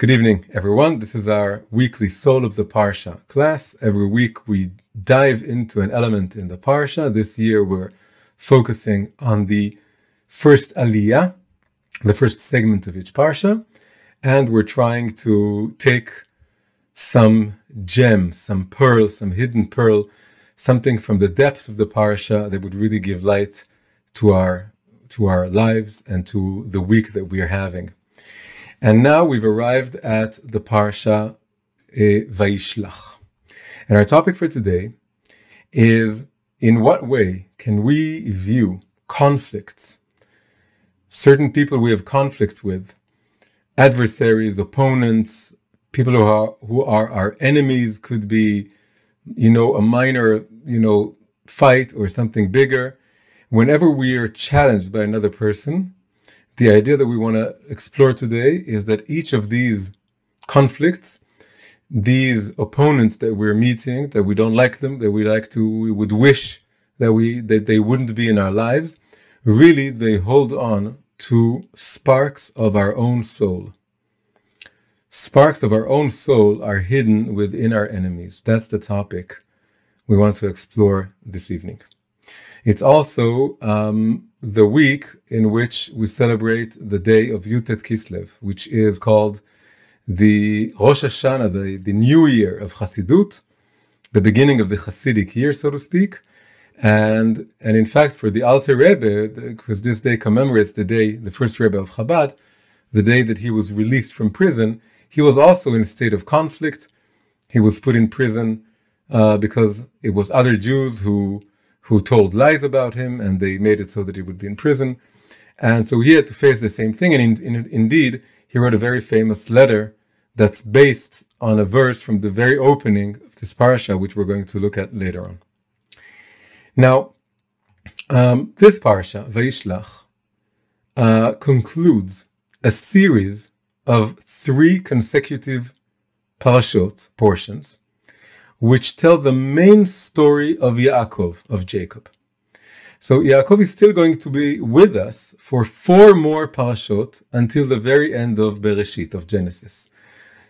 Good evening, everyone. This is our weekly Soul of the Parsha class. Every week we dive into an element in the Parsha. This year we're focusing on the first Aliyah, the first segment of each Parsha, and we're trying to take some gem, some pearl, some hidden pearl, something from the depths of the Parsha that would really give light to our lives and to the week that we are having. And now we've arrived at the Parsha Vayishlach. And our topic for today is, in what way can we view conflicts, certain people we have conflicts with, adversaries, opponents, people who are our enemies, could be, a minor, fight or something bigger. Whenever we are challenged by another person, the idea that we want to explore today is that each of these conflicts, these opponents that we're meeting, that we don't like them, that we would wish that they wouldn't be in our lives, really they hold on to sparks of our own soul. Sparks of our own soul are hidden within our enemies. That's the topic we want to explore this evening. It's also the week in which we celebrate the day of Yutet Kislev, which is called the Rosh Hashanah, the new year of Chassidut, the beginning of the Hasidic year, so to speak. And in fact, for the Alter Rebbe, because this day commemorates the first Rebbe of Chabad, the day that he was released from prison, he was also in a state of conflict. He was put in prison because it was other Jews who told lies about him, and they made it so that he would be in prison. And so he had to face the same thing. And indeed, he wrote a very famous letter that's based on a verse from the very opening of this Parsha, which we're going to look at later on. Now, this Parsha, Vayishlach, concludes a series of 3 consecutive parashot portions, which tell the main story of Yaakov, of Jacob. So Yaakov is still going to be with us for 4 more parashot until the very end of Bereshit, of Genesis.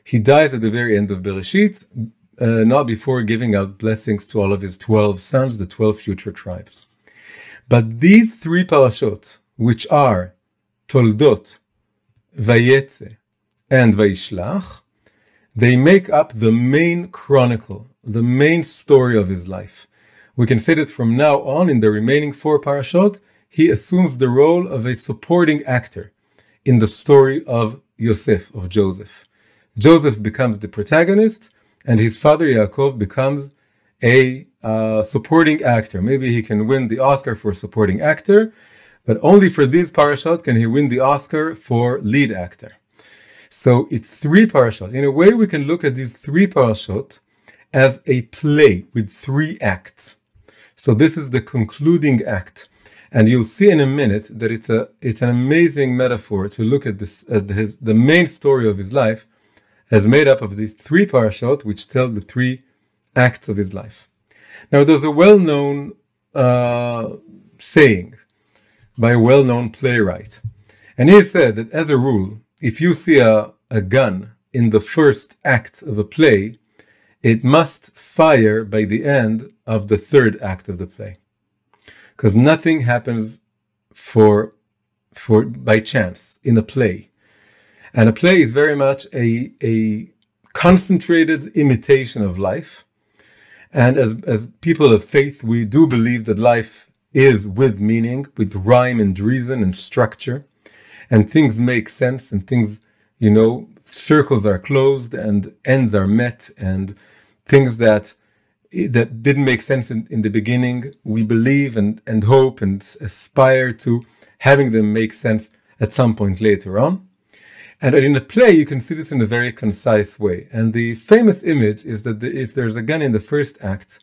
He dies at the very end of Bereshit, not before giving out blessings to all of his 12 sons, the 12 future tribes. But these 3 parashot, which are Toldot, Vayetze, and Vayishlach, they make up the main chronicle, the main story of his life. We can say that from now on, in the remaining 4 parashot, he assumes the role of a supporting actor in the story of Yosef, of Joseph. Joseph becomes the protagonist, and his father Yaakov becomes a supporting actor. Maybe he can win the Oscar for supporting actor, but only for these parashot can he win the Oscar for lead actor. So it's 3 parashot. In a way, we can look at these 3 parashot as a play with 3 acts. So this is the concluding act, and you'll see in a minute that it's an amazing metaphor to look at this the main story of his life as made up of these 3 parashot, which tell the 3 acts of his life. Now, there's a well-known saying by a well-known playwright, and he said that as a rule, if you see a gun in the first act of a play, it must fire by the end of the 3rd act of the play, because nothing happens by chance in a play. And a play is very much a concentrated imitation of life. And as people of faith, we do believe that life is with meaning, with rhyme and reason and structure, and things make sense, and things, circles are closed and ends are met, and things that didn't make sense in the beginning, we believe and hope and aspire to having them make sense at some point later on. And in a play, you can see this in a very concise way. And the famous image is that if there's a gun in the first act,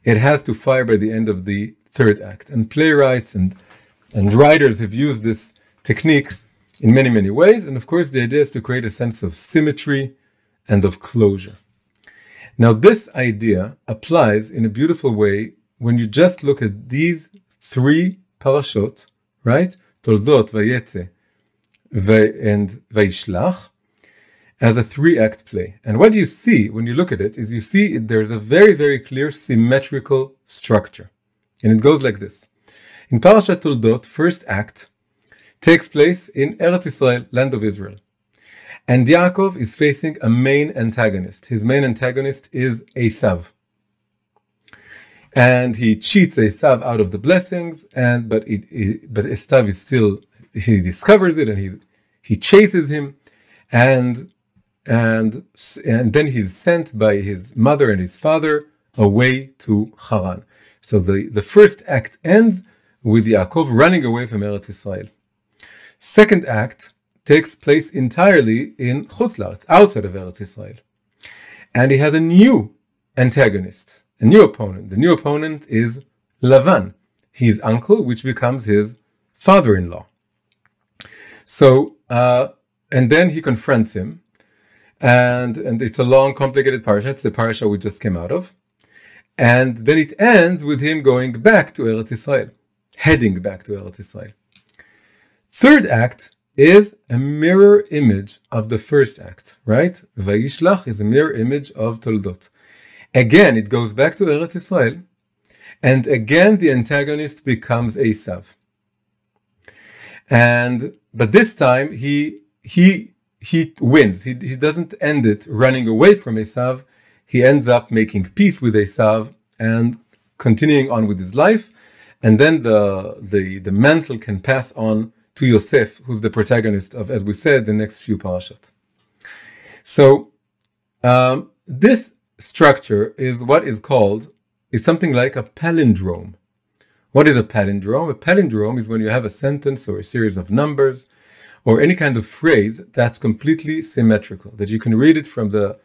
it has to fire by the end of the 3rd act. And playwrights and writers have used this technique in many, many ways. And of course, the idea is to create a sense of symmetry and of closure. Now, this idea applies in a beautiful way when you just look at these 3 parashot, right? Toldot, Vayetze, and Vayishlach. as a 3-act play. And what you see when you look at it is you see there's a very, very clear symmetrical structure. And it goes like this. In Parsha Toldot, first act takes place in Eretz Israel, land of Israel. And Yaakov is facing a main antagonist. His main antagonist is Esav. And he cheats Esav out of the blessings, but Esav is still, he discovers it and he chases him, and then he's sent by his mother and his father away to Haran. So the first act ends with Yaakov running away from Eretz Israel. Second act takes place entirely in Chutz La'aretz, outside of Eretz Israel. And he has a new antagonist, a new opponent. The new opponent is Lavan, his uncle, which becomes his father-in-law. So, and then he confronts him, and it's a long, complicated parsha. It's the parsha we just came out of. And then it ends with him going back to Eretz Israel, heading back to Eretz Israel. Third act is a mirror image of the first act, right? Vayishlach is a mirror image of Toldot. Again, it goes back to Eretz Israel, and again the antagonist becomes Esav. But this time he wins. He doesn't end it running away from Esav. He ends up making peace with Esav and continuing on with his life. And then the mantle can pass on to Yosef, who's the protagonist of, as we said, the next few parashat. So this structure is what is something like a palindrome. What is a palindrome? A palindrome is when you have a sentence or a series of numbers or any kind of phrase that's completely symmetrical, that you can read it from the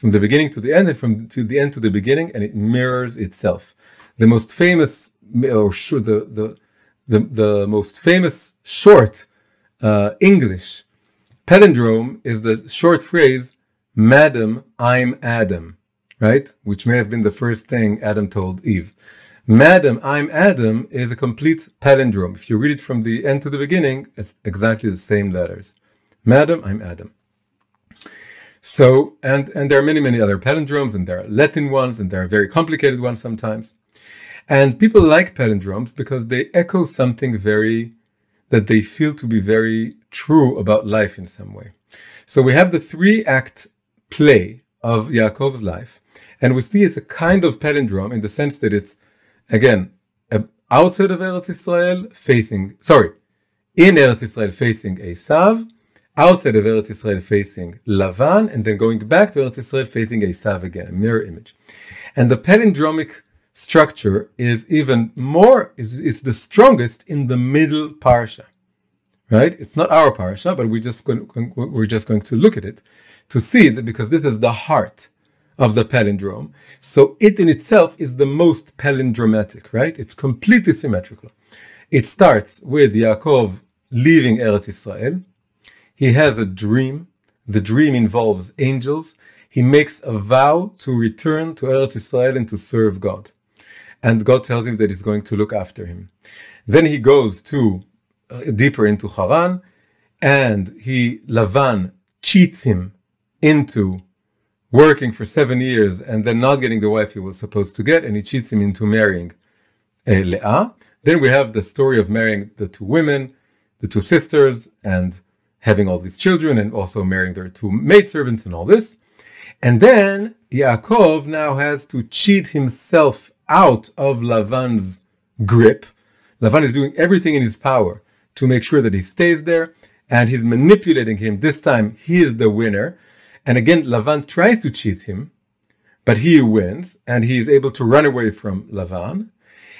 beginning to the end and from the end to the beginning, and it mirrors itself. The most famous, the most famous short English palindrome is the short phrase, "Madam, I'm Adam," right? Which may have been the first thing Adam told Eve. "Madam, I'm Adam" is a complete palindrome. If you read it from the end to the beginning, it's exactly the same letters. "Madam, I'm Adam." So, and there are many, many other palindromes, and there are Latin ones, and there are very complicated ones sometimes. And people like palindromes because they echo something that they feel to be very true about life in some way. So we have the 3-act play of Yaakov's life, and we see it's a kind of palindrome in the sense that it's, again, outside of Eretz Israel in Eretz Israel facing Esav, outside of Eretz Israel facing Lavan, and then going back to Eretz Israel facing Esav again, a mirror image. And the palindromic structure is even more, it's the strongest in the middle parsha, right? It's not our parsha, but we're just going to look at it to see that, because this is the heart of the palindrome. So it in itself is the most palindromatic, right? It's completely symmetrical. It starts with Yaakov leaving Eretz Israel. He has a dream. The dream involves angels. He makes a vow to return to Eretz Israel and to serve God. And God tells him that he's going to look after him. Then he goes deeper into Haran, and Lavan cheats him into working for 7 years and then not getting the wife he was supposed to get, and he cheats him into marrying Leah. Then we have the story of marrying the 2 women, the 2 sisters, and having all these children, and also marrying their 2 maidservants and all this. And then Yaakov now has to cheat himself out of Lavan's grip. Lavan is doing everything in his power to make sure that he stays there, and he's manipulating him. This time he is the winner. And again, Lavan tries to cheat him, but he wins, and he is able to run away from Lavan.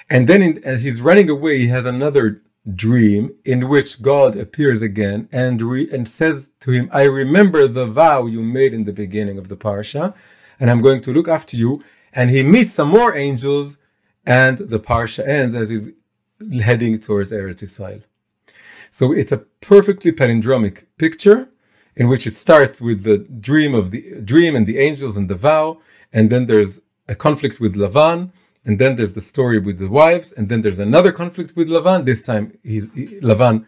And then as he's running away, he has another dream in which God appears again and says to him, "I remember the vow you made in the beginning of the parsha, and I'm going to look after you." And he meets some more angels, and the parsha ends as he's heading towards Eretz Israel. So it's a perfectly palindromic picture in which it starts with the dream and the angels and the vow, and then there's a conflict with Lavan, and then there's the story with the wives, and then there's another conflict with Lavan. This time Lavan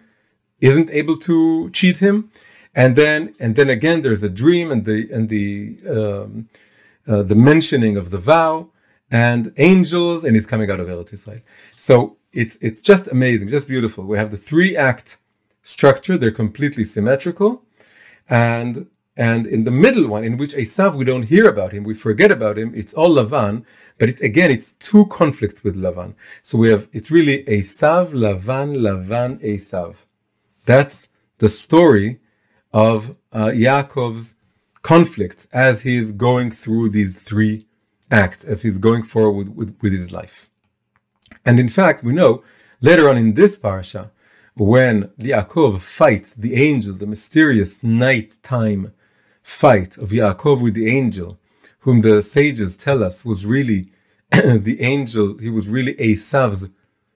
isn't able to cheat him, And then again, there's a dream and the mentioning of the vow and angels, and he's coming out of Eretz Yisrael. So it's just amazing, just beautiful. We have the 3-act structure; they're completely symmetrical, and in the middle one, in which Esav, we don't hear about him, we forget about him. It's all Lavan, but it's 2 conflicts with Lavan. So it's really Esav, Lavan, Lavan, Esav. That's the story of Yaakov's conflicts as he is going through these 3 acts, as he's going forward with his life. And in fact, we know later on in this parsha, when Yaakov fights the angel, the mysterious nighttime fight of Yaakov with the angel, whom the sages tell us was really the angel, he was really Esav's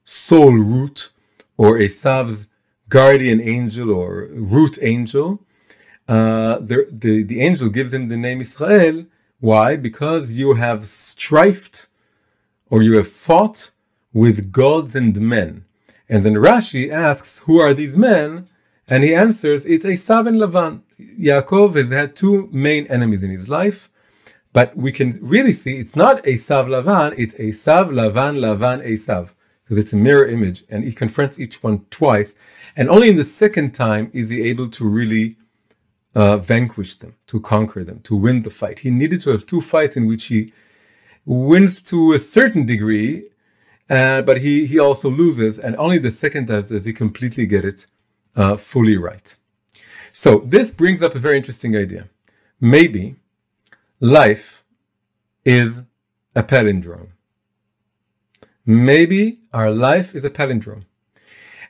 soul root, or Esav's guardian angel or root angel. The angel gives him the name Israel. Why? Because you have strifed, or you have fought with gods and men. And then Rashi asks, who are these men? And he answers, it's Esav and Lavan. Yaakov has had 2 main enemies in his life, but we can really see it's not Esav Lavan, it's Esav, Lavan, Lavan, Esav, because it's a mirror image, and he confronts each one twice, and only in the second time is he able to really vanquish them, to conquer them, to win the fight. He needed to have 2 fights in which he wins to a certain degree, but he also loses, and only the second time does he completely get it fully right. So this brings up a very interesting idea. Maybe life is a palindrome. Maybe our life is a palindrome.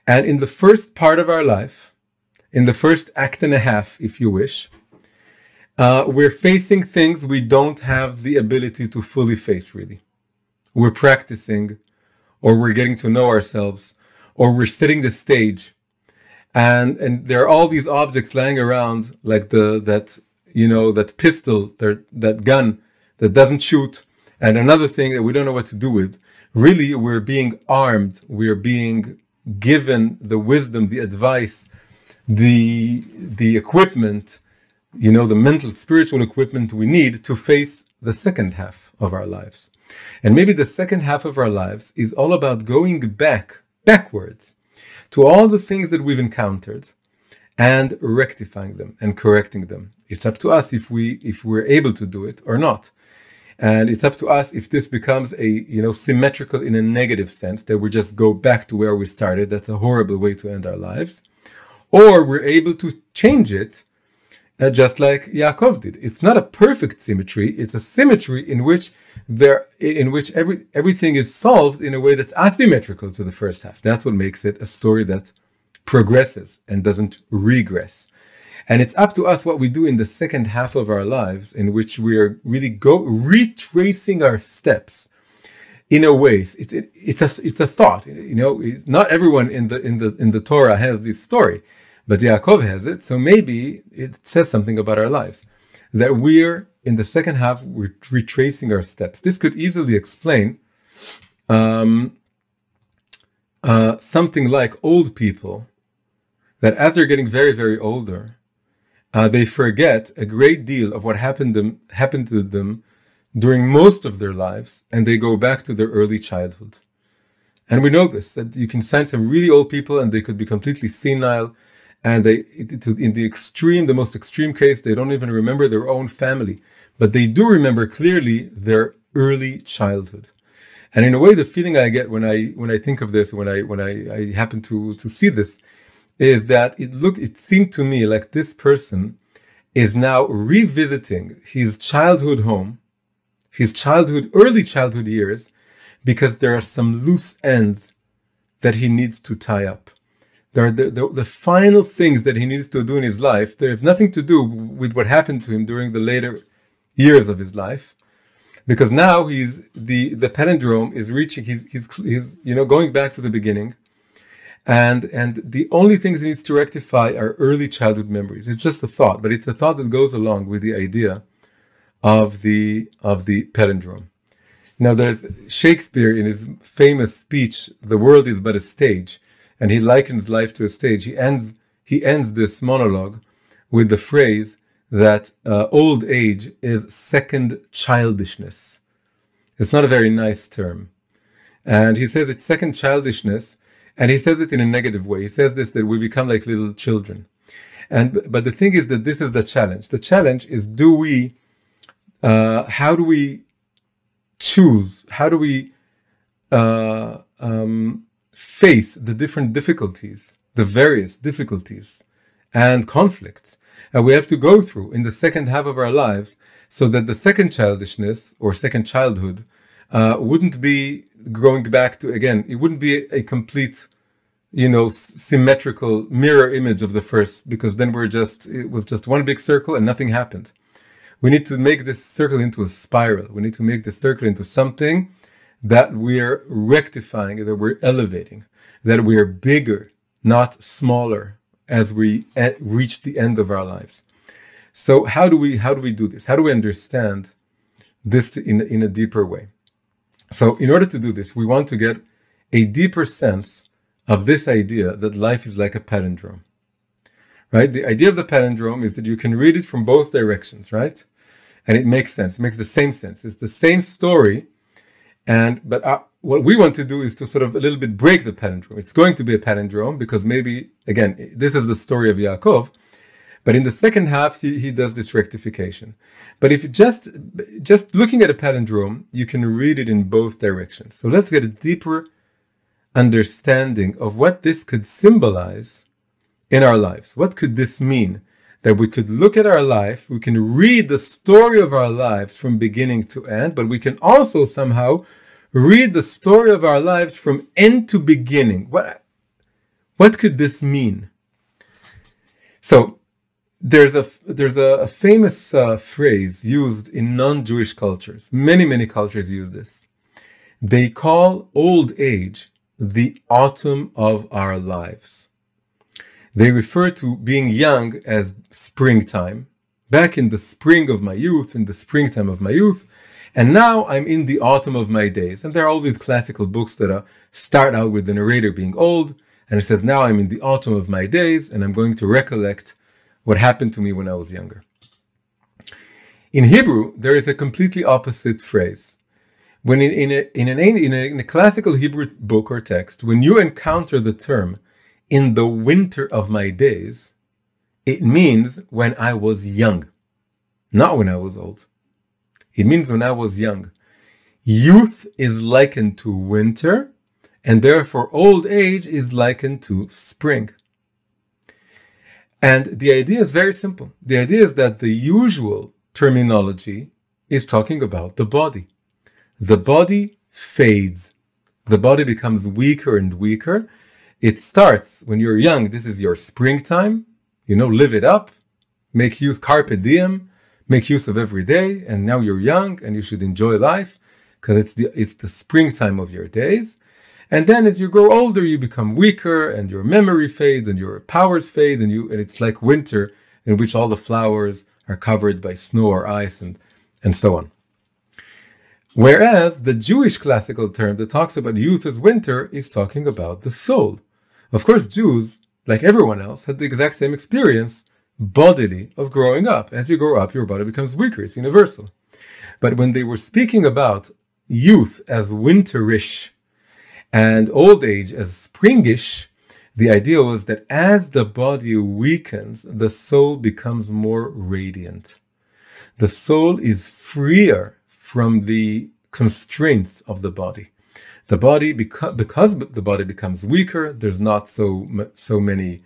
And in the first part of our life, in the first act and a half, if you wish, we're facing things we don't have the ability to fully face, really. We're practicing, or we're getting to know ourselves, or we're setting the stage. And there are all these objects lying around, like that pistol, that gun that doesn't shoot, and another thing that we don't know what to do with. Really, we're being armed. We're being given the wisdom, the advice, the equipment, the mental, spiritual equipment we need to face the second half of our lives. And maybe the second half of our lives is all about going backwards to all the things that we've encountered and rectifying them and correcting them. It's up to us if we're able to do it or not. And it's up to us if this becomes symmetrical in a negative sense, that we just go back to where we started. That's a horrible way to end our lives. Or we're able to change it, just like Yaakov did. It's not a perfect symmetry. It's a symmetry in which everything is solved in a way that's asymmetrical to the first half. That's what makes it a story that progresses and doesn't regress. And it's up to us what we do in the second half of our lives, in which we are really retracing our steps. In a way, it's a thought. Not everyone in the Torah has this story, but Yaakov has it. So maybe it says something about our lives, that we're in the second half, we're retracing our steps. This could easily explain something like old people, that as they're getting very, very older, they forget a great deal of what happened to them during most of their lives, and they go back to their early childhood. And we know this, that you can find some really old people and they could be completely senile, and in the most extreme case, they don't even remember their own family, but they do remember clearly their early childhood. And in a way, the feeling I get when I think of this, when I happen to see this, is that it seemed to me like this person is now revisiting his childhood home, his early childhood years, because there are some loose ends that he needs to tie up. There are the final things that he needs to do in his life. They have nothing to do with what happened to him during the later years of his life, because now the palindrome is reaching. He's going back to the beginning, and the only things he needs to rectify are early childhood memories. It's just a thought, but it's a thought that goes along with the idea of the palindrome. Now, there's Shakespeare in his famous speech, "The world is but a stage," and he likens life to a stage. He ends this monologue with the phrase that old age is second childishness. It's not a very nice term. And he says it's second childishness, and he says it in a negative way. He says this, that we become like little children. But the thing is that this is the challenge. The challenge is, how do we choose? How do we face the different difficulties, the various difficulties and conflicts that we have to go through in the second half of our lives, so that the second childishness or second childhood wouldn't be going back to, again, it wouldn't be a complete, symmetrical mirror image of the first, because then it was just one big circle and nothing happened. We need to make this circle into a spiral. We need to make this circle into something that we're rectifying, that we're elevating, that we're bigger, not smaller, as we reach the end of our lives. So how do we do this? How do we understand this in a deeper way? So in order to do this, we want to get a deeper sense of this idea that life is like a palindrome, right? The idea of the palindrome is that you can read it from both directions, right? And it makes sense. It makes the same sense. It's the same story. But what we want to do is to sort of a little bit break the palindrome. It's going to be a palindrome because maybe, again, this is the story of Yaakov. But in the second half, he does this rectification. But if you just looking at a palindrome, you can read it in both directions. So let's get a deeper understanding of what this could symbolize in our lives. What could this mean? That we could look at our life, we can read the story of our lives from beginning to end, but we can also somehow read the story of our lives from end to beginning. What could this mean? So there's a famous phrase used in non-Jewish cultures. Many cultures use this. They call old age the autumn of our lives. They refer to being young as springtime, back in the spring of my youth, in the springtime of my youth, and now I'm in the autumn of my days. And there are all these classical books that start out with the narrator being old, and it says, now I'm in the autumn of my days, and I'm going to recollect what happened to me when I was younger. In Hebrew, there is a completely opposite phrase. When in a classical Hebrew book or text, when you encounter the term in the winter of my days, it means when I was young, not when I was old. It means when I was young. Youth is likened to winter, and therefore old age is likened to spring. And the idea is very simple. The idea is that the usual terminology is talking about the body. The body fades. The body becomes weaker and weaker. It starts when you're young. This is your springtime. Live it up. Make use, carpe diem. Make use of every day. And now you're young and you should enjoy life because it's the springtime of your days. And then as you grow older, you become weaker and your memory fades and your powers fade. And it's like winter in which all the flowers are covered by snow or ice and so on. Whereas the Jewish classical term that talks about youth as winter is talking about the soul. Of course, Jews, like everyone else, had the exact same experience bodily of growing up. As you grow up, your body becomes weaker. It's universal. But when they were speaking about youth as winterish and old age as springish, the idea was that as the body weakens, the soul becomes more radiant. The soul is freer from the constraints of the body. The body, because the body becomes weaker, there's not so many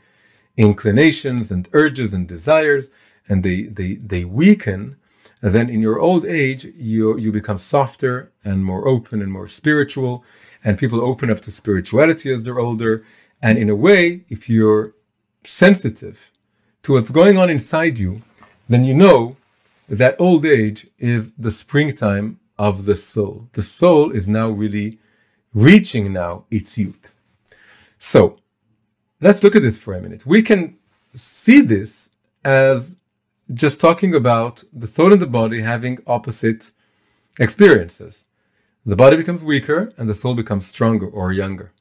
inclinations and urges and desires, and they weaken. And then in your old age, you become softer and more open and more spiritual, and people open up to spirituality as they're older. And in a way, if you're sensitive to what's going on inside you, then you know that old age is the springtime of the soul. The soul is now really reaching now its youth. So let's look at this for a minute. We can see this as just talking about the soul and the body having opposite experiences. The body becomes weaker and the soul becomes stronger or younger.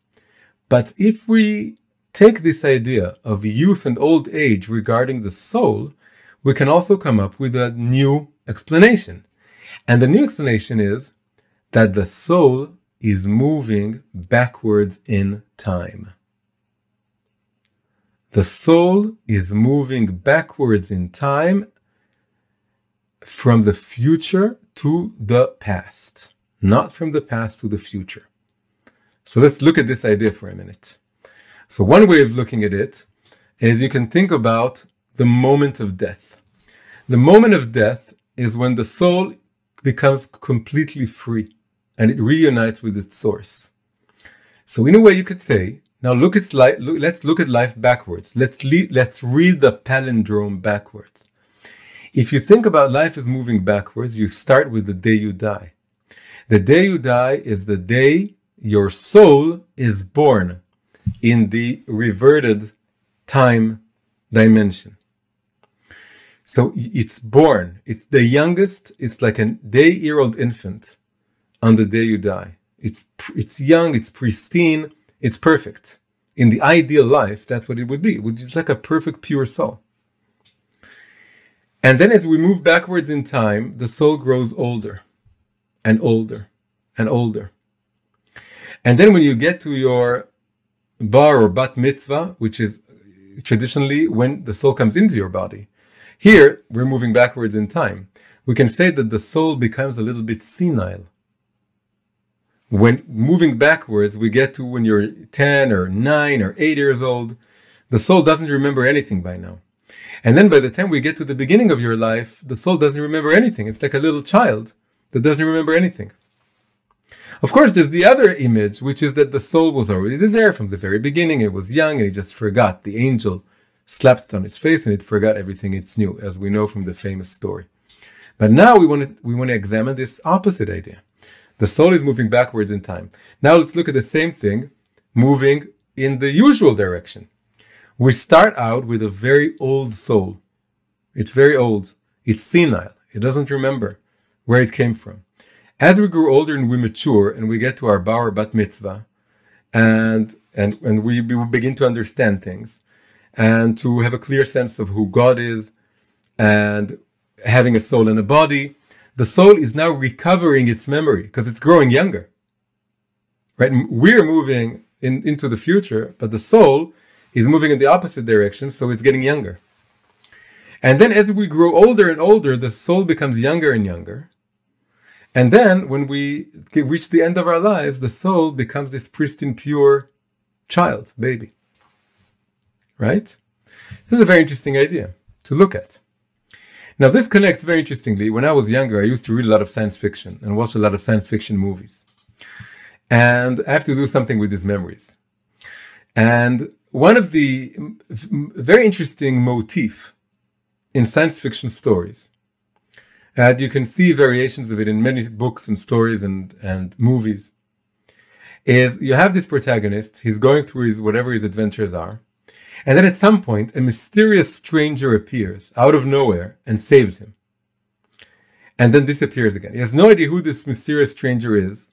But if we take this idea of youth and old age regarding the soul, we can also come up with a new explanation. And the new explanation is that the soul is moving backwards in time. The soul is moving backwards in time from the future to the past, not from the past to the future. So let's look at this idea for a minute. So one way of looking at it is you can think about the moment of death. The moment of death is when the soul becomes completely free and it reunites with its source. So in a way you could say, now let's look at life backwards. Let's read the palindrome backwards. If you think about life as moving backwards, you start with the day you die. The day you die is the day your soul is born in the reverted time dimension. So it's born. It's the youngest. It's like a day-year-old infant on the day you die. It's young. It's pristine. It's perfect. In the ideal life, that's what it would be, which is like a perfect, pure soul. And then as we move backwards in time, the soul grows older and older and older. And then when you get to your bar or bat mitzvah, which is traditionally when the soul comes into your body, here we're moving backwards in time. We can say that the soul becomes a little bit senile. When moving backwards, we get to when you're 10 or 9 or 8 years old, the soul doesn't remember anything by now. And then by the time we get to the beginning of your life, the soul doesn't remember anything. It's like a little child that doesn't remember anything. Of course, there's the other image, which is that the soul was already there from the very beginning. It was young and it just forgot. The angel slapped it on its face and it forgot everything it knew, as we know from the famous story. But now we want to examine this opposite idea. The soul is moving backwards in time. Now let's look at the same thing, moving in the usual direction. We start out with a very old soul. It's very old. It's senile. It doesn't remember where it came from. As we grow older and we mature and we get to our bar or bat mitzvah, and we begin to understand things and to have a clear sense of who God is and having a soul and a body, the soul is now recovering its memory because it's growing younger. Right? We're moving into the future, but the soul is moving in the opposite direction, so it's getting younger. And then as we grow older and older, the soul becomes younger and younger. And then when we reach the end of our lives, the soul becomes this pristine, pure child, baby. Right? This is a very interesting idea to look at. Now this connects very interestingly. When I was younger, I used to read a lot of science fiction and watch a lot of science fiction movies. And I have to do something with these memories. And one of the very interesting motif in science fiction stories, and you can see variations of it in many books and stories and movies, is you have this protagonist, he's going through whatever his adventures are, and then at some point a mysterious stranger appears out of nowhere and saves him. And then disappears again. He has no idea who this mysterious stranger is.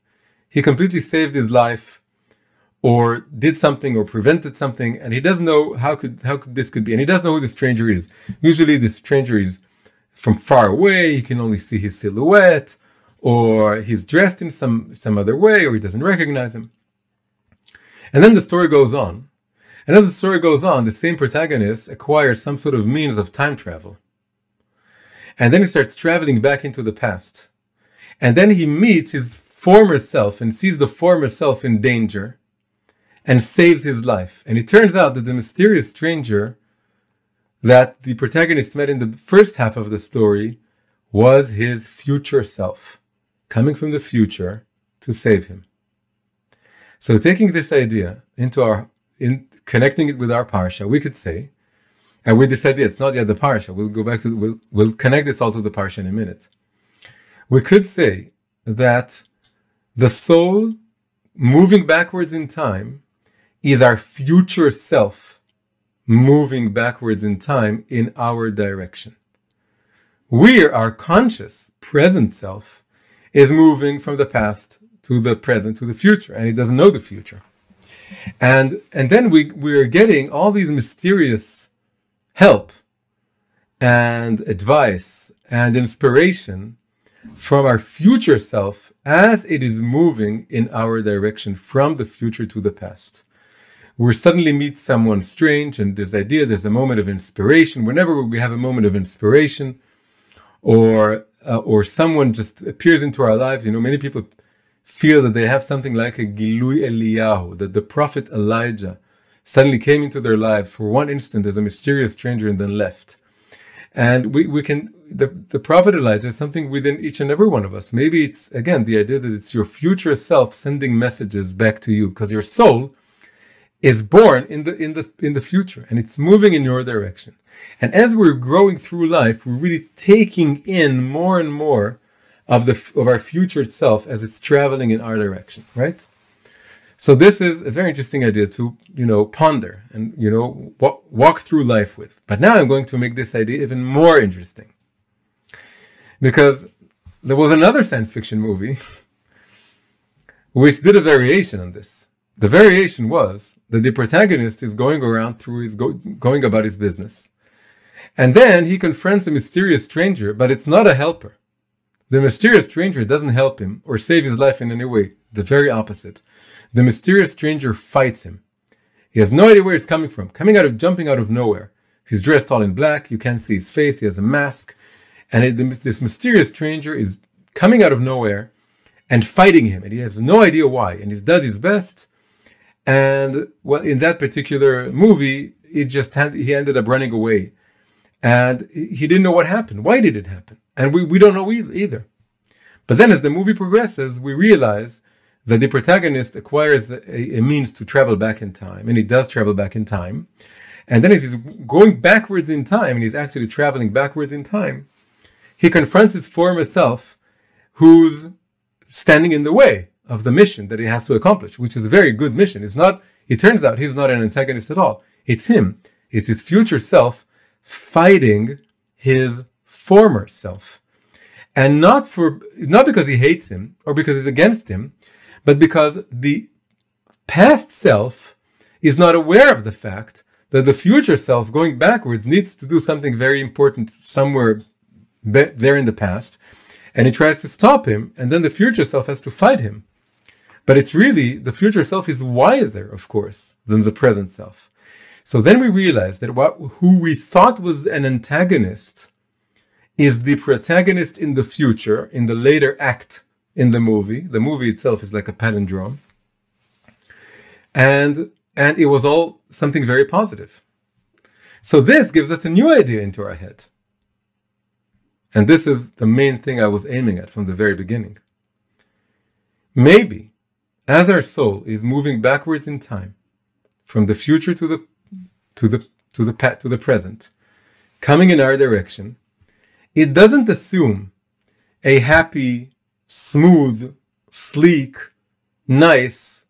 He completely saved his life, or did something, or prevented something, and he doesn't know how this could be, and he doesn't know who the stranger is. Usually the stranger is from far away, he can only see his silhouette, or he's dressed in some other way, or he doesn't recognize him. And then the story goes on, and as the story goes on, the same protagonist acquires some sort of means of time travel. And then he starts traveling back into the past. And then he meets his former self and sees the former self in danger, and saves his life. And it turns out that the mysterious stranger that the protagonist met in the first half of the story was his future self, coming from the future to save him. So taking this idea connecting it with our Parsha, we could say, and with this idea, it's not yet the Parsha, we'll connect this all to the Parsha in a minute. We could say that the soul moving backwards in time is our future self moving backwards in time in our direction. Our conscious present self is moving from the past to the present to the future, and it doesn't know the future. And then we're getting all these mysterious help and advice and inspiration from our future self as it is moving in our direction from the future to the past. We suddenly meet someone strange, and there's a moment of inspiration. Whenever we have a moment of inspiration, or someone just appears into our lives, many people feel that they have something like a Gilui Eliyahu, that the prophet Elijah suddenly came into their lives for one instant as a mysterious stranger and then left. And the prophet Elijah is something within each and every one of us. Maybe it's, again, the idea that it's your future self sending messages back to you, because your soul is born in the future, and it's moving in your direction. And as we're growing through life, we're really taking in more and more of our future self as it's traveling in our direction, right? So this is a very interesting idea to, ponder and, walk through life with. But now I'm going to make this idea even more interesting, because there was another science fiction movie which did a variation on this. The variation was that the protagonist is going about his business. And then he confronts a mysterious stranger, but it's not a helper. The mysterious stranger doesn't help him or save his life in any way. The very opposite. The mysterious stranger fights him. He has no idea where he's coming from, jumping out of nowhere. He's dressed all in black. You can't see his face. He has a mask. And this mysterious stranger is coming out of nowhere and fighting him. And he has no idea why. And he does his best. And well, in that particular movie, he ended up running away. And he didn't know what happened. Why did it happen? And we don't know either. But then as the movie progresses, we realize that the protagonist acquires a means to travel back in time. And he does travel back in time. And then as he's going backwards in time, and he's actually traveling backwards in time, he confronts his former self, who's standing in the way of the mission that he has to accomplish, which is a very good mission. It turns out he's not an antagonist at all. It's him. It's his future self fighting his former self. And not because he hates him or because he's against him, but because the past self is not aware of the fact that the future self going backwards needs to do something very important somewhere there in the past. And he tries to stop him, and then the future self has to fight him. But it's really, the future self is wiser, of course, than the present self. So then we realize that who we thought was an antagonist is the protagonist in the future, in the later act in the movie. The movie itself is like a palindrome. And it was all something very positive. So this gives us a new idea into our head. And this is the main thing I was aiming at from the very beginning. Maybe, as our soul is moving backwards in time, from the future to the present, coming in our direction, it doesn't assume a happy, smooth, sleek, nice,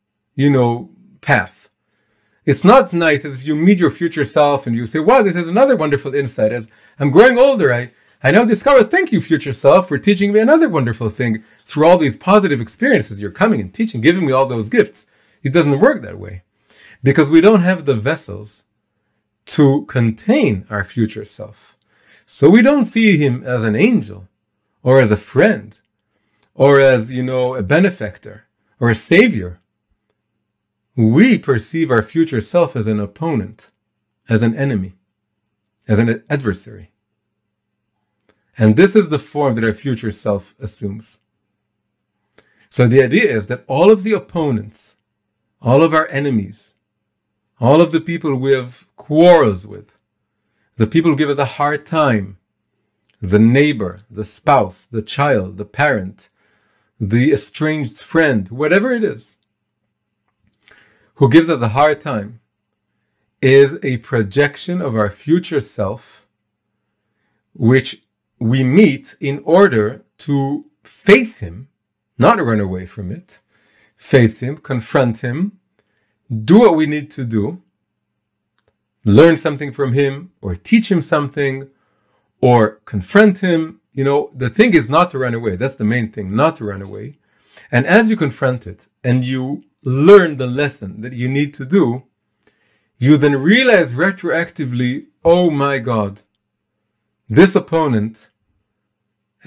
path. It's not nice as if you meet your future self and you say, wow, this is another wonderful insight. As I'm growing older, I now discover, thank you, future self, for teaching me another wonderful thing through all these positive experiences. You're coming and teaching, giving me all those gifts. It doesn't work that way, because we don't have the vessels to contain our future self. So we don't see him as an angel or as a friend or as, a benefactor or a savior. We perceive our future self as an opponent, as an enemy, as an adversary. And this is the form that our future self assumes. So the idea is that all of the opponents, all of our enemies, all of the people we have quarrels with, the people who give us a hard time, the neighbor, the spouse, the child, the parent, the estranged friend, whatever it is, who gives us a hard time, is a projection of our future self, which we meet in order to face him, not run away from it, face him, confront him, do what we need to do, learn something from him, or teach him something, or confront him. The thing is not to run away. That's the main thing, not to run away. And as you confront it and you learn the lesson that you need to do, you then realize retroactively, oh my God, this opponent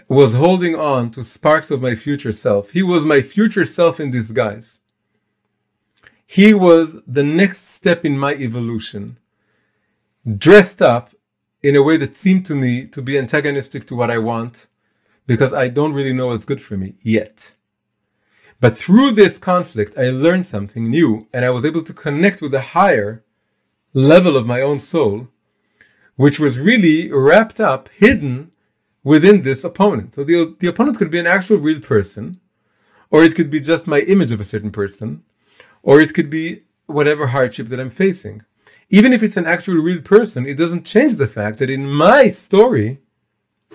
was holding on to sparks of my future self. He was my future self in disguise. He was the next step in my evolution, dressed up in a way that seemed to me to be antagonistic to what I want, because I don't really know what's good for me yet. But through this conflict, I learned something new, and I was able to connect with a higher level of my own soul, which was really wrapped up, hidden within this opponent. So the opponent could be an actual real person, or it could be just my image of a certain person, or it could be whatever hardship that I'm facing. Even if it's an actual real person, it doesn't change the fact that in my story,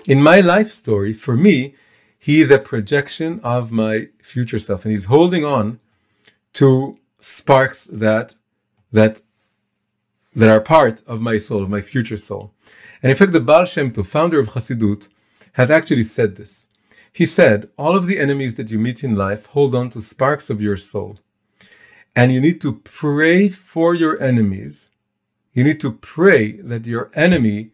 in my life story, for me, he is a projection of my future self, and he's holding on to sparks that are part of my soul, of my future soul. And in fact, the Baal Shem Tov, founder of Chassidut, has actually said this. He said, all of the enemies that you meet in life hold on to sparks of your soul. And you need to pray for your enemies. You need to pray that your enemy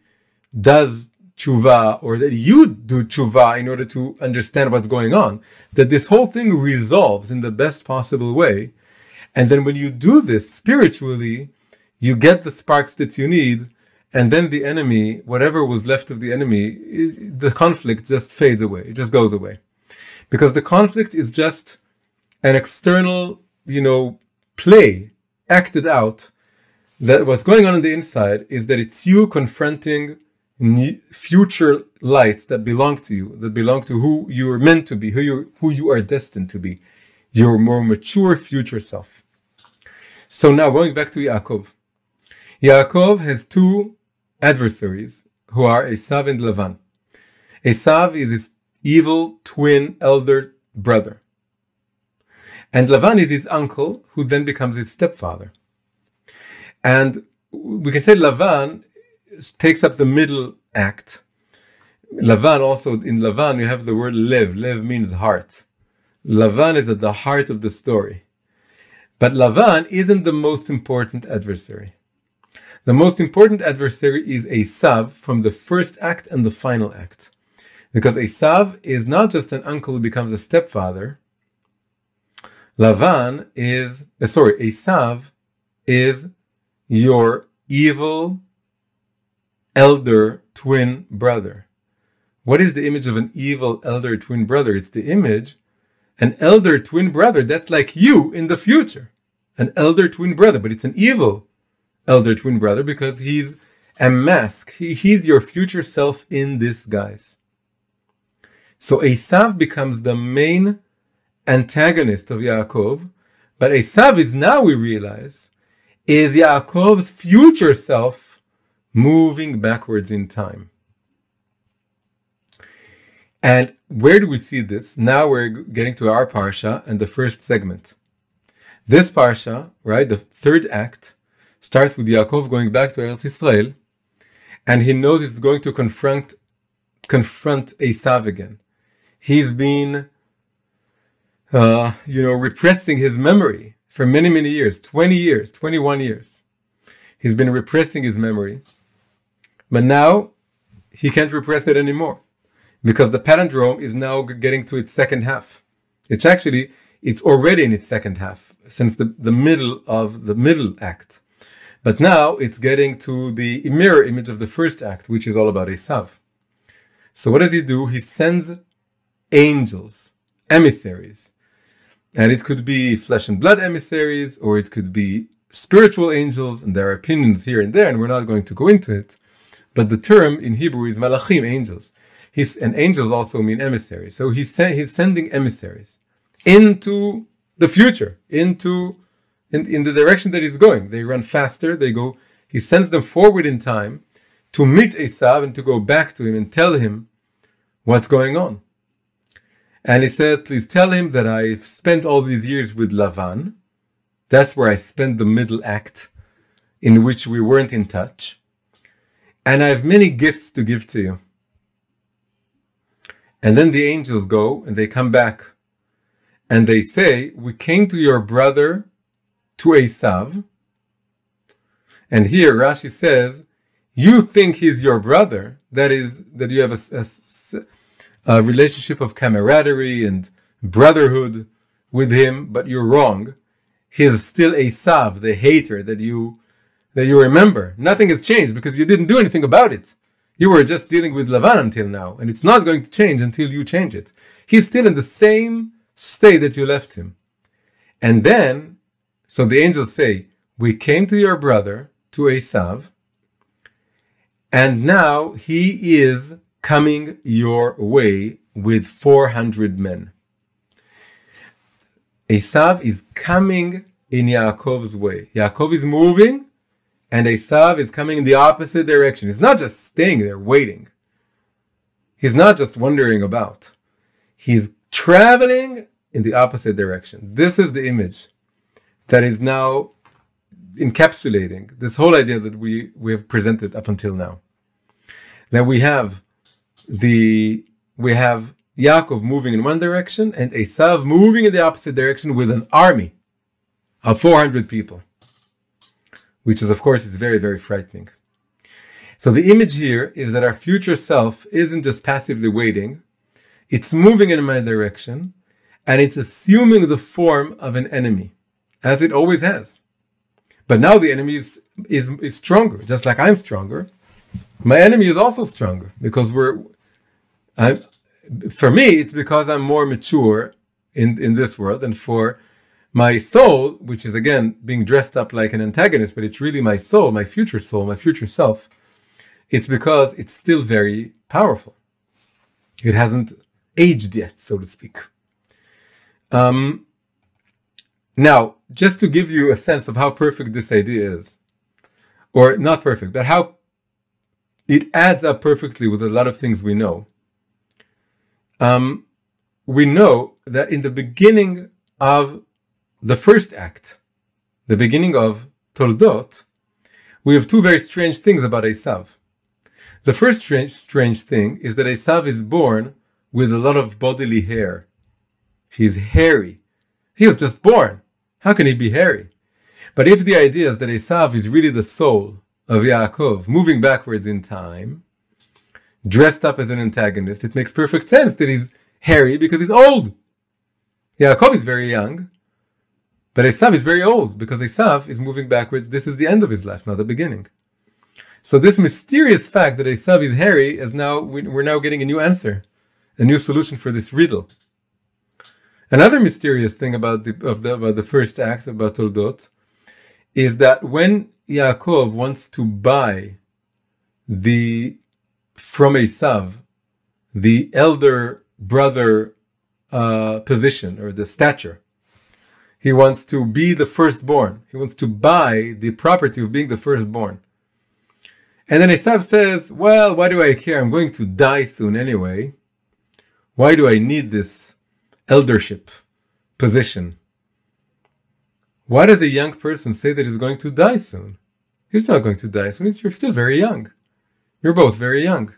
does tshuva, or that you do tshuva in order to understand what's going on. That this whole thing resolves in the best possible way. And then when you do this spiritually, you get the sparks that you need, and then the enemy, whatever was left of the enemy, the conflict just fades away. It just goes away. Because the conflict is just an external, play acted out. That what's going on the inside is that it's you confronting future lights that belong to you, that belong to who you're meant to be, who you are destined to be, your more mature future self. So now going back to Yaakov. Yaakov has two adversaries who are Esav and Lavan. Esav is his evil twin elder brother. And Lavan is his uncle, who then becomes his stepfather. And we can say Lavan takes up the middle act. Lavan also, in Lavan you have the word lev. Lev means heart. Lavan is at the heart of the story. But Lavan isn't the most important adversary. The most important adversary is Esav from the first act and the final act. Because Esav is not just an uncle who becomes a stepfather. Esav is your evil elder twin brother. What is the image of an evil elder twin brother? It's the image, an elder twin brother that's like you in the future. An elder twin brother, but it's an evil elder twin brother because he's a mask. He's your future self in disguise. So Esav becomes the main antagonist of Yaakov, but Esav is, now we realize, is Yaakov's future self moving backwards in time. And where do we see this? Now we're getting to our Parsha and the first segment. This Parsha, right, the third act, starts with Yaakov going back to Eretz Israel, and he knows he's going to confront Esav again. He's been, repressing his memory for many, many years, 20 years, 21 years. He's been repressing his memory, but now he can't repress it anymore because the Palindrome is now getting to its second half. It's already in its second half since the middle of the middle act. But now it's getting to the mirror image of the first act, which is all about Esav. So what does he do? He sends angels, emissaries. And it could be flesh and blood emissaries, or it could be spiritual angels, and there are opinions here and there, and we're not going to go into it. But the term in Hebrew is malachim, angels. And angels also mean emissaries. So he's sending emissaries into the future, in the direction that he's going. They run faster, he sends them forward in time to meet Esav and to go back to him and tell him what's going on. And he says, please tell him that I've spent all these years with Lavan. That's where I spent the middle act in which we weren't in touch. And I have many gifts to give to you. And then the angels go and they come back and they say, we came to your brother, to Esav. And here Rashi says, You think he's your brother, that you have a relationship of camaraderie and brotherhood with him, but you're wrong. He is still Esav, the hater that you remember. Nothing has changed because you didn't do anything about it. You were just dealing with Lavan until now, and it's not going to change until you change it. He's still in the same state that you left him. And then, so the angels say, we came to your brother, to Esav, and now he is coming your way with 400 men. Esav is coming in Yaakov's way. Yaakov is moving, and Esav is coming in the opposite direction. He's not just staying there waiting. He's not just wandering about. He's traveling in the opposite direction. This is the image that is now encapsulating this whole idea that we have presented up until now. That we have Yaakov moving in one direction and Esav moving in the opposite direction with an army of 400 people, which is, of course, is very, very frightening. So the image here is that our future self isn't just passively waiting, it's moving in my direction, and it's assuming the form of an enemy, as it always has. But now the enemy is stronger, just like I'm stronger. My enemy is also stronger because for me, it's because I'm more mature in this world, and for my soul, which is again being dressed up like an antagonist, but it's really my soul, my future self, it's because it's still very powerful. It hasn't aged yet, so to speak. Now, just to give you a sense of how perfect this idea is, or not perfect, but how it adds up perfectly with a lot of things we know. We know that in the beginning of the first act, the beginning of Toldot, we have two very strange things about Esav. The first strange thing is that Esav is born with a lot of bodily hair. He's hairy. He was just born. How can he be hairy? But if the idea is that Esav is really the soul of Yaakov, moving backwards in time, dressed up as an antagonist, it makes perfect sense that he's hairy because he's old. Yaakov is very young, but Esav is very old because Esav is moving backwards. This is the end of his life, not the beginning. So this mysterious fact that Esav is hairy is now, we're now getting a new answer, a new solution for this riddle. Another mysterious thing about the first act, about Toldot, is that when Yaakov wants to buy from Esav the elder brother position or the stature, he wants to be the firstborn. He wants to buy the property of being the firstborn. And then Esav says, well, why do I care? I'm going to die soon anyway. Why do I need this eldership position? Why does a young person say that he's going to die soon? He's not going to die soon. You're still very young. You're both very young.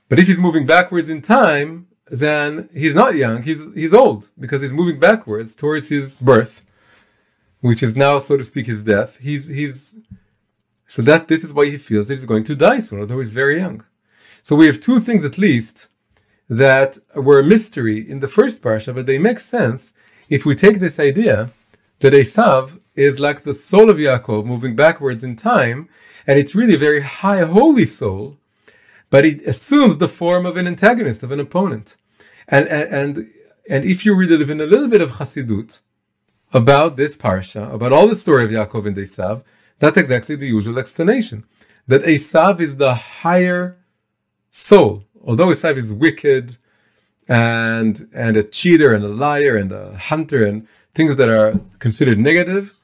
But if he's moving backwards in time, then he's not young. He's old because he's moving backwards towards his birth, which is now, so to speak, his death. So that this is why he feels that he's going to die soon, although he's very young. So we have two things at least that were a mystery in the first parsha, but they make sense if we take this idea that Esav is like the soul of Yaakov moving backwards in time, and it's really a very high, holy soul, but it assumes the form of an antagonist, of an opponent. And if you read even a little bit of Chassidut about this parsha, about all the story of Yaakov and Esav, that's exactly the usual explanation. That Esav is the higher soul. Although Esav is wicked and a cheater and a liar and a hunter and things that are considered negative,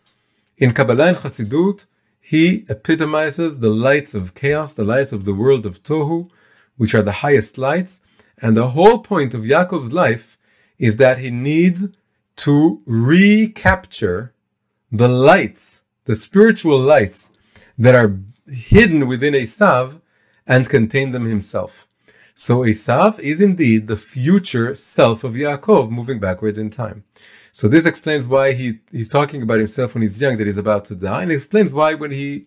in Kabbalah and Chassidut, he epitomizes the lights of chaos, the lights of the world of Tohu, which are the highest lights. And the whole point of Yaakov's life is that he needs to recapture the lights, the spiritual lights that are hidden within Esav and contain them himself. So Esav is indeed the future self of Yaakov moving backwards in time. So this explains why he's talking about himself when he's young, that he's about to die, and explains why when he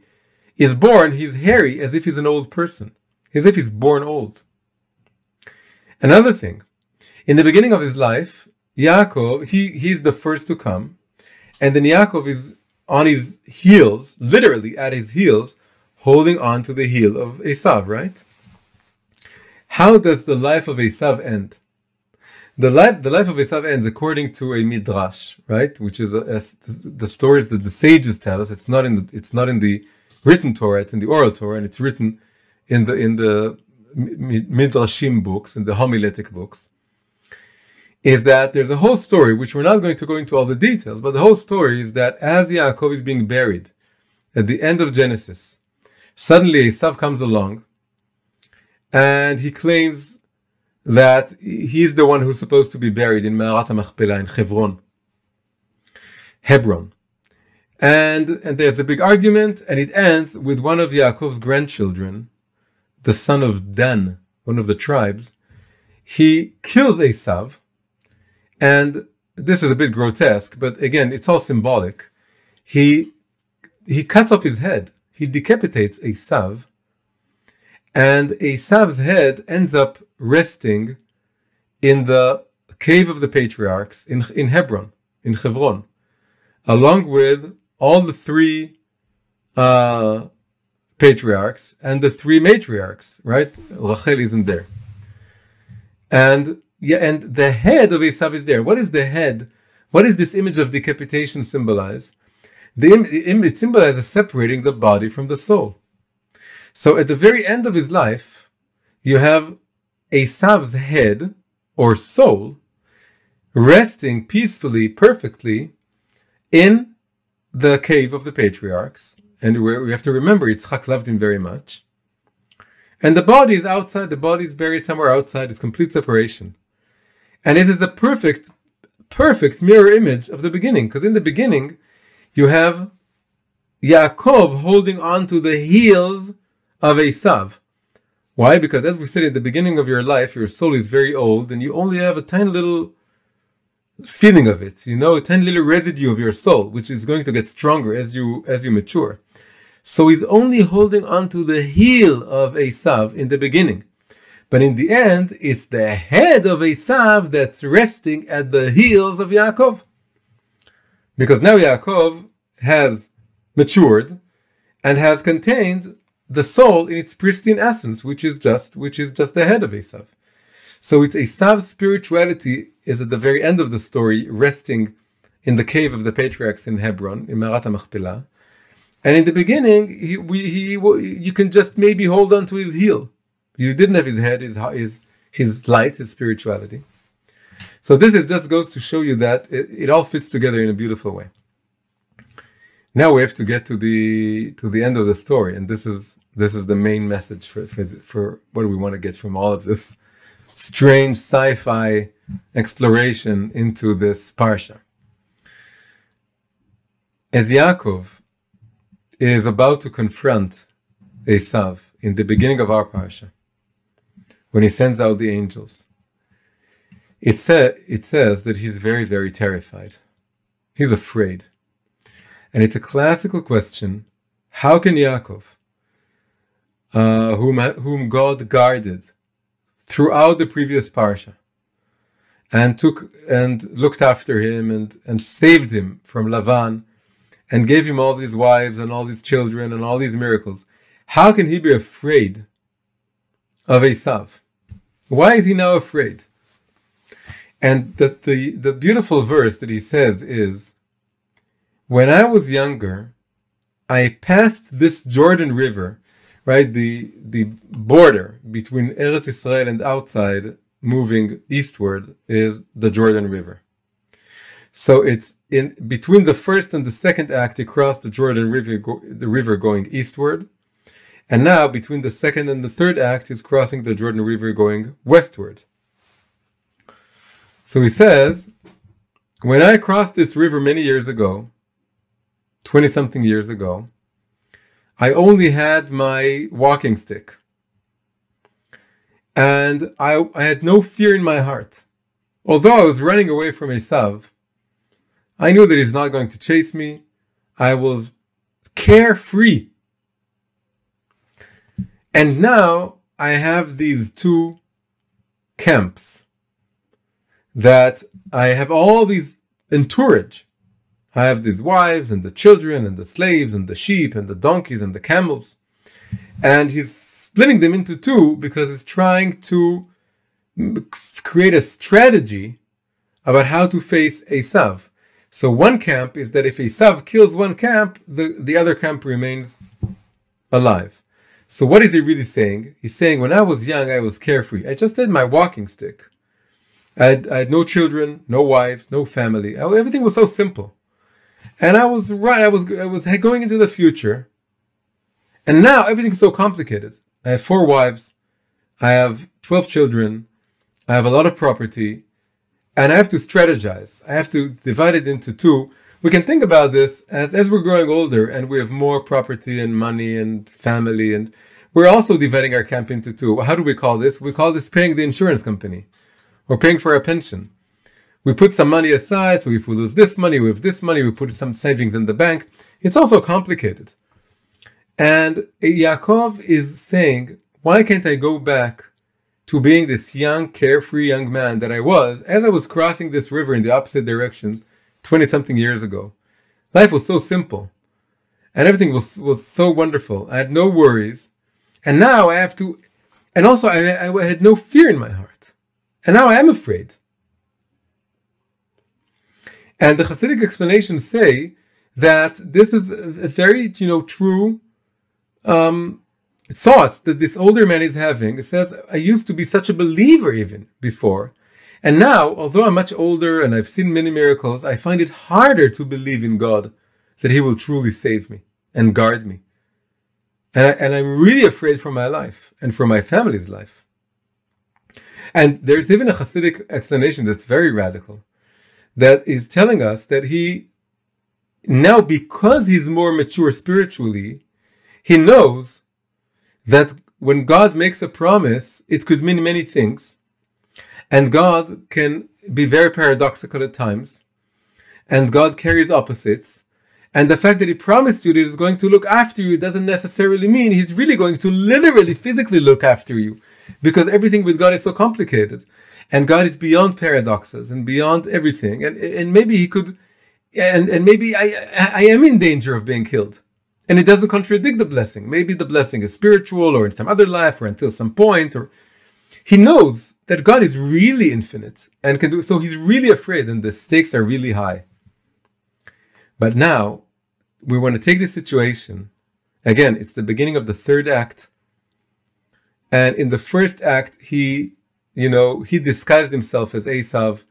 is born, he's hairy as if he's an old person, as if he's born old. Another thing, in the beginning of his life, Yaakov, he's the first to come, and then Yaakov is on his heels, literally at his heels, holding on to the heel of Esav, right? How does the life of Esav end? The life of Esav ends according to a midrash, right? Which is the stories that the sages tell us. It's not in the written Torah; it's in the oral Torah, and it's written in the midrashim books, in the homiletic books. Is that there's a whole story, which we're not going to go into all the details, but the whole story is that as Yaakov is being buried at the end of Genesis, suddenly Esav comes along and he claims that he's the one who's supposed to be buried in Me'arat HaMachpelah in Hebron. And there's a big argument, and it ends with one of Yaakov's grandchildren, the son of Dan, one of the tribes. He kills Esav. And this is a bit grotesque, but again, it's all symbolic. He cuts off his head. He decapitates Esav, and Esav's head ends up resting in the cave of the patriarchs in Hebron, along with all the three patriarchs and the three matriarchs, right? Rachel isn't there. And the head of Esav is there. What is the head? What does this image of decapitation symbolize? It symbolizes separating the body from the soul. So at the very end of his life, you have Esav's head or soul resting peacefully, perfectly in the cave of the patriarchs. And we have to remember, Yitzchak loved him very much. And the body is outside. The body is buried somewhere outside. It's complete separation. And it is a perfect mirror image of the beginning. Because in the beginning, you have Yaakov holding on to the heels of Esav. Why? Because as we said at the beginning of your life, your soul is very old and you only have a tiny little feeling of it. A tiny little residue of your soul, which is going to get stronger as you mature. So he's only holding on to the heel of Esav in the beginning. But in the end, it's the head of Esav that's resting at the heels of Yaakov. Because now Yaakov has matured and has contained the soul in its pristine essence, which is just the head of Esav. So it's Esav's spirituality is at the very end of the story, resting in the cave of the patriarchs in Hebron, in Me'arat HaMachpelah. And in the beginning, you can just maybe hold on to his heel. You didn't have his head, his light, his spirituality. So this just goes to show you that it all fits together in a beautiful way. Now we have to get to the end of the story, and this is the main message for what we want to get from all of this strange sci-fi exploration into this Parsha. As Yaakov is about to confront Esav in the beginning of our Parsha, when he sends out the angels, it says that he's very, very terrified. He's afraid. And it's a classical question. How can Yaakov, whom God guarded throughout the previous Parsha, and looked after him and saved him from Lavan, and gave him all these wives and all these children and all these miracles, how can he be afraid of Esav? Why is he now afraid? And that the beautiful verse that he says is, when I was younger, I passed this Jordan River, right? The border between Eretz Israel and outside, moving eastward, is the Jordan River. So it's in between the first and the second act, he crossed the Jordan River, the river going eastward. And now between the second and the third act, he's crossing the Jordan River going westward. So he says, when I crossed this river many years ago, 20-something years ago, I only had my walking stick. And I had no fear in my heart. Although I was running away from Esav, I knew that he's not going to chase me. I was carefree. And now I have these two camps that I have all these entourage. I have these wives and the children and the slaves and the sheep and the donkeys and the camels. And he's splitting them into two because he's trying to create a strategy about how to face Esav. So one camp is that if Esav kills one camp, the other camp remains alive. So what is he really saying? He's saying, when I was young, I was carefree. I just had my walking stick. I had no children, no wives, no family. Everything was so simple. And I was right. I was going into the future. And now everything's so complicated. I have 4 wives. I have 12 children. I have a lot of property. And I have to strategize. I have to divide it into 2. We can think about this as we're growing older and we have more property and money and family. And we're also dividing our camp into 2. How do we call this? We call this paying the insurance company. Or paying for a pension. We put some money aside, so if we lose this money, we have this money, we put some savings in the bank. It's also complicated. And Yaakov is saying, why can't I go back to being this young, carefree young man that I was as I was crossing this river in the opposite direction 20-something years ago? Life was so simple. And everything was so wonderful. I had no worries. And now I have to... And also I had no fear in my heart. And now I am afraid. And the Hasidic explanations say that this is a very, true thoughts that this older man is having. It says, I used to be such a believer even before. And now, although I'm much older and I've seen many miracles, I find it harder to believe in God that He will truly save me and guard me. And I'm really afraid for my life and for my family's life. And there's even a Hasidic explanation that's very radical, that is telling us that he, now because he's more mature spiritually, he knows that when God makes a promise, it could mean many things. And God can be very paradoxical at times. And God carries opposites. And the fact that He promised you that He's going to look after you doesn't necessarily mean He's really going to literally, physically look after you. Because everything with God is so complicated. And God is beyond paradoxes and beyond everything. And maybe He could, and maybe I am in danger of being killed. And it doesn't contradict the blessing. Maybe the blessing is spiritual or in some other life or until some point. Or He knows that God is really infinite and can do, so He's really afraid and the stakes are really high. But now we want to take this situation. Again, it's the beginning of the 3rd act. And in the 1st act, he disguised himself as Esav,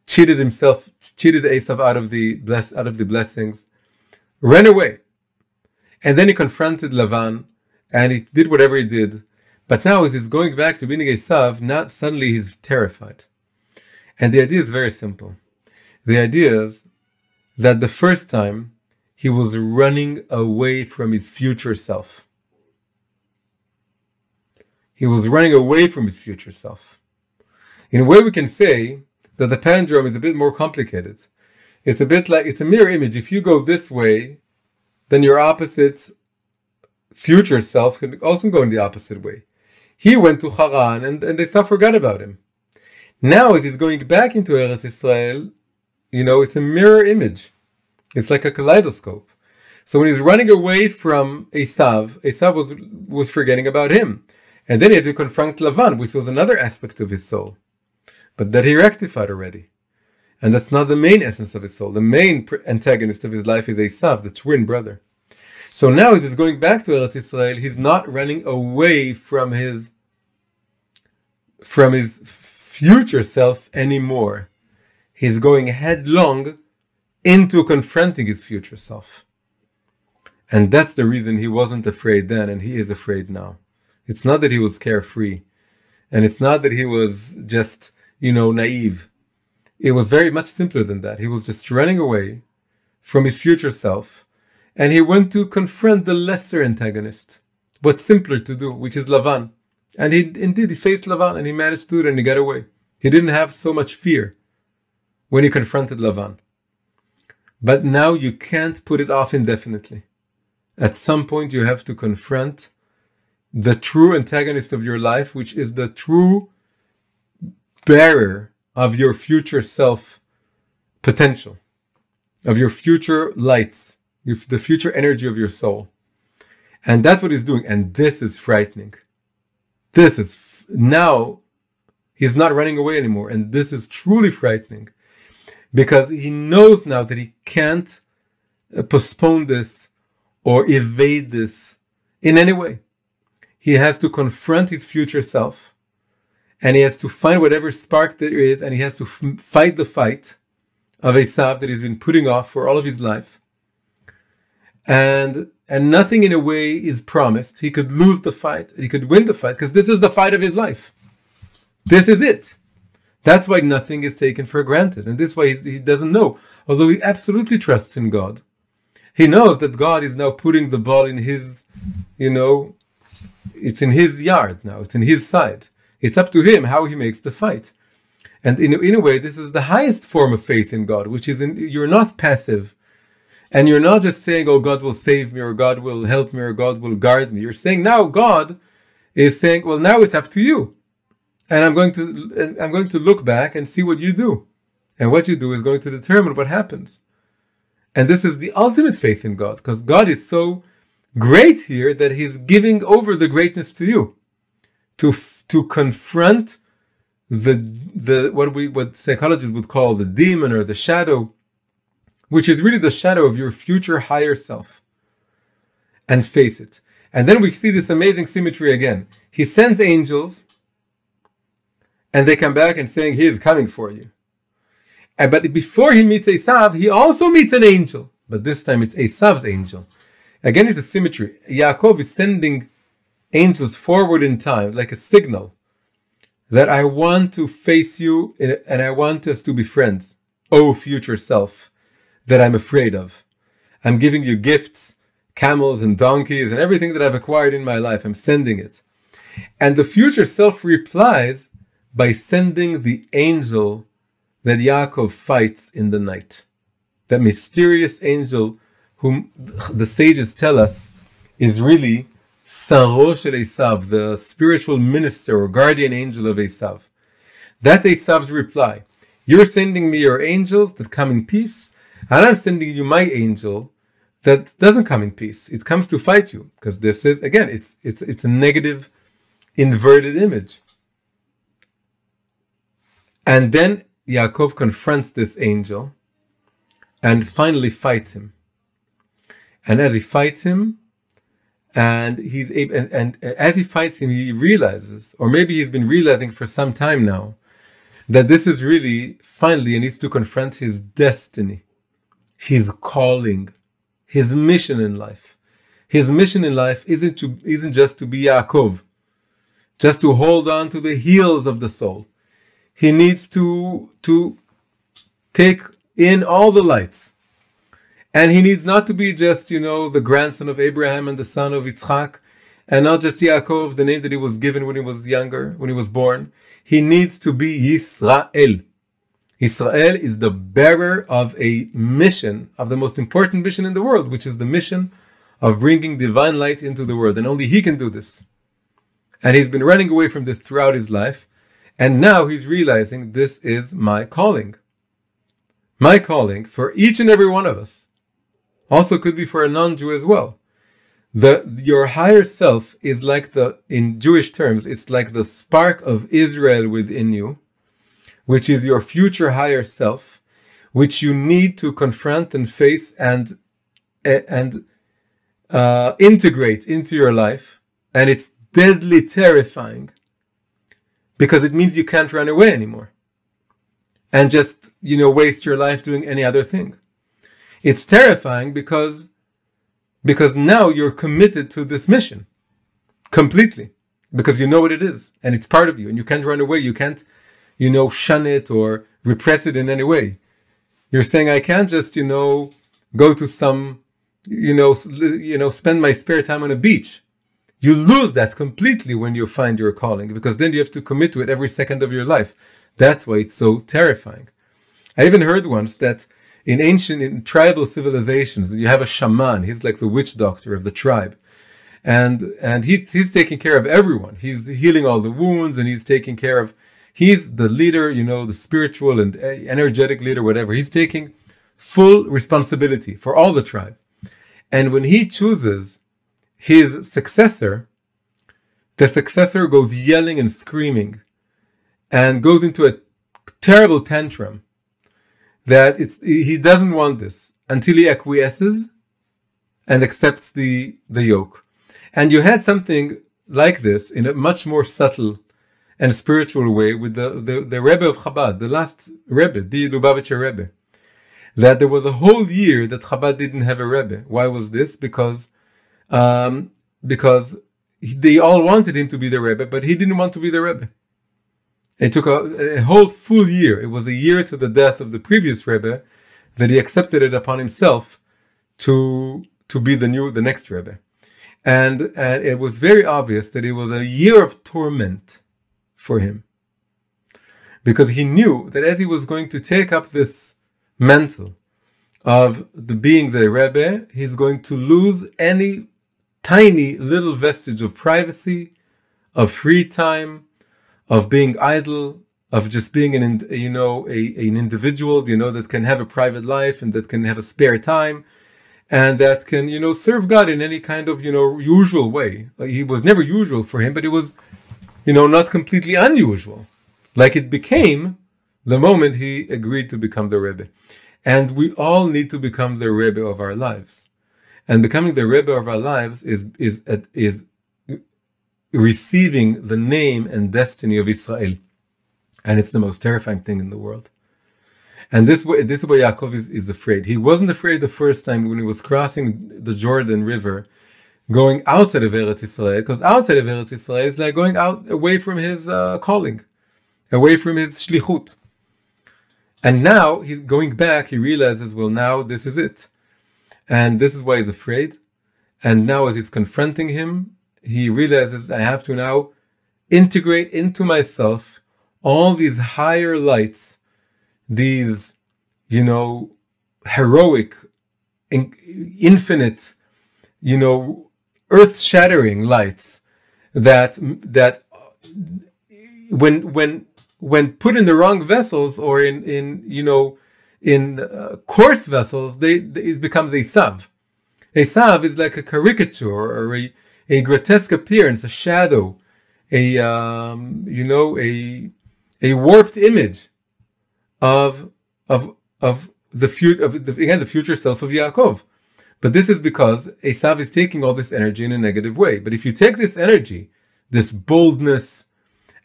cheated Esav out of the blessings, ran away. And then he confronted Lavan, and he did whatever he did. But now as he's going back to being Esav, now suddenly he's terrified. And the idea is very simple. The idea is that the first time he was running away from his future self. He was running away from his future self. In a way, we can say that the palindrome is a bit more complicated. It's a bit like, it's a mirror image. If you go this way, then your opposite future self can also go in the opposite way. He went to Haran and they forgot about him. Now, as he's going back into Eretz Israel, it's a mirror image. It's like a kaleidoscope. So when he's running away from Esav was forgetting about him. And then he had to confront Lavan, which was another aspect of his soul. But that he rectified already. And that's not the main essence of his soul. The main antagonist of his life is Esav, the twin brother. So now as he's going back to Eretz Israel, he's not running away from his future self anymore. He's going headlong into confronting his future self. And that's the reason he wasn't afraid then, and he is afraid now. It's not that he was carefree. And it's not that he was just, naive. It was very much simpler than that. He was just running away from his future self. And he went to confront the lesser antagonist. What's simpler to do, which is Lavan. And he faced Lavan and he managed to do it and he got away. He didn't have so much fear when he confronted Lavan. But now you can't put it off indefinitely. At some point you have to confront the true antagonist of your life, which is the true bearer of your future self potential, of your future lights, the future energy of your soul. And that's what he's doing. And this is frightening. This is now, he's not running away anymore. And this is truly frightening because he knows now that he can't postpone this or evade this in any way. He has to confront his future self, and he has to find whatever spark there is, and he has to fight the fight of Esav that he's been putting off for all of his life. And nothing in a way is promised. He could lose the fight, he could win the fight, because this is the fight of his life. This is it. That's why nothing is taken for granted, and this is why he doesn't know. Although he absolutely trusts in God, he knows that God is now putting the ball in his, it's in his yard now. It's in his side. It's up to him how he makes the fight. And in a way, this is the highest form of faith in God, which is you're not passive. And you're not just saying, oh, God will save me, or God will help me, or God will guard me. You're saying now God is saying, well, now it's up to you. And I'm going to look back and see what you do. And what you do is going to determine what happens. And this is the ultimate faith in God, because God is so great here that he's giving over the greatness to you, to confront what psychologists would call the demon or the shadow, which is really the shadow of your future higher self, and face it. And then we see this amazing symmetry again. He sends angels, and they come back and saying he is coming for you. But before he meets Esav, he also meets an angel, but this time it's Esav's angel. Again, it's a symmetry. Yaakov is sending angels forward in time, like a signal that I want to face you and I want us to be friends. Oh, future self that I'm afraid of. I'm giving you gifts, camels and donkeys and everything that I've acquired in my life. I'm sending it. And the future self replies by sending the angel that Yaakov fights in the night. That mysterious angel whom the sages tell us is really Saro shel Esav, the spiritual minister or guardian angel of Esav. That's Esav's reply. You're sending me your angels that come in peace, and I'm sending you my angel that doesn't come in peace. It comes to fight you, because this is, again, it's a negative, inverted image. And then Yaakov confronts this angel and finally fights him. And as he fights him, and he's able, and as he fights him, he realizes, or maybe he's been realizing for some time now, that this is really finally he needs to confront his destiny, his calling, his mission in life. His mission in life isn't just to be Yaakov, just to hold on to the heels of the soul. He needs to take in all the lights. And he needs not to be just, the grandson of Abraham and the son of Yitzchak, and not just Yaakov, the name that he was given when he was younger, when he was born. He needs to be Yisrael. Israel is the bearer of a mission, of the most important mission in the world, which is the mission of bringing divine light into the world. And only he can do this. And he's been running away from this throughout his life. And now he's realizing this is my calling. My calling for each and every one of us. Also could be for a non-Jew as well. Your higher self is like in Jewish terms, it's like the spark of Israel within you, which is your future higher self, which you need to confront and face and integrate into your life. And it's deadly terrifying because it means you can't run away anymore and just, waste your life doing any other thing. It's terrifying because now you're committed to this mission completely, because you know what it is and it's part of you and you can't run away. You can't, shun it or repress it in any way. You're saying, I can't just, go to some, spend my spare time on a beach. You lose that completely when you find your calling, because then you have to commit to it every second of your life. That's why it's so terrifying. I even heard once that in tribal civilizations, you have a shaman. He's like the witch doctor of the tribe. and he's taking care of everyone. He's healing all the wounds, and he's taking care of. He's the leader, the spiritual and energetic leader, whatever. He's taking full responsibility for all the tribe. And when he chooses his successor, the successor goes yelling and screaming and goes into a terrible tantrum that he doesn't want this until he acquiesces and accepts the yoke. And you had something like this in a much more subtle and spiritual way with the Rebbe of Chabad, the last Rebbe, the Lubavitcher Rebbe, that there was a whole year that Chabad didn't have a Rebbe. Why was this? Because they all wanted him to be the Rebbe, but he didn't want to be the Rebbe. It took a whole full year. It was a year to the death of the previous Rebbe that he accepted it upon himself to be the next Rebbe. And it was very obvious that it was a year of torment for him, because he knew that as he was going to take up this mantle of being the Rebbe, he's going to lose any tiny little vestige of privacy, of free time, of being idle, of just being an individual, that can have a private life and that can have a spare time, and that can, serve God in any kind of, usual way. It was never usual for him, but it was, not completely unusual, like it became the moment he agreed to become the Rebbe. And we all need to become the Rebbe of our lives. And becoming the Rebbe of our lives is receiving the name and destiny of Israel. And it's the most terrifying thing in the world. And this is why Yaakov is afraid. He wasn't afraid the first time when he was crossing the Jordan River, going outside of Eretz Israel, because outside of Eretz Israel is like going out away from his calling, away from his shlichut. And now he's going back, he realizes, well, now this is it. And this is why he's afraid. And now as he's confronting him, he realizes, I have to now integrate into myself all these higher lights, these, heroic, infinite, earth-shattering lights that when put in the wrong vessels or in coarse vessels, it becomes a sav. A sav is like a caricature or a grotesque appearance, a shadow, a warped image of the future self of Yaakov. But this is because Esav is taking all this energy in a negative way. But if you take this energy, this boldness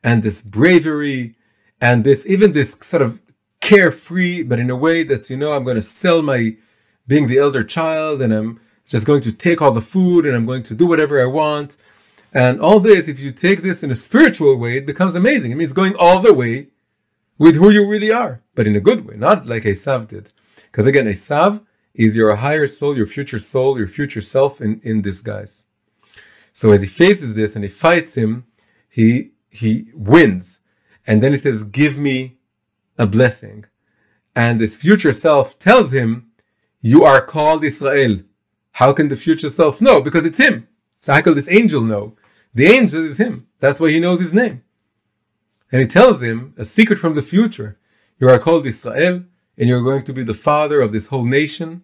and this bravery and this sort of carefree, but in a way that's, I'm going to sell my being the elder child, and I'm just going to take all the food, and I'm going to do whatever I want. And all this, if you take this in a spiritual way, it becomes amazing. It means going all the way with who you really are, but in a good way, not like Esav did. Because again, Esav is your higher soul, your future self in disguise. So as he faces this and he fights him, he wins. And then he says, give me a blessing. And this future self tells him, you are called Israel. How can the future self know? Because it's him. So how can this angel know? The angel is him. That's why he knows his name. And he tells him a secret from the future. You are called Israel, and you're going to be the father of this whole nation.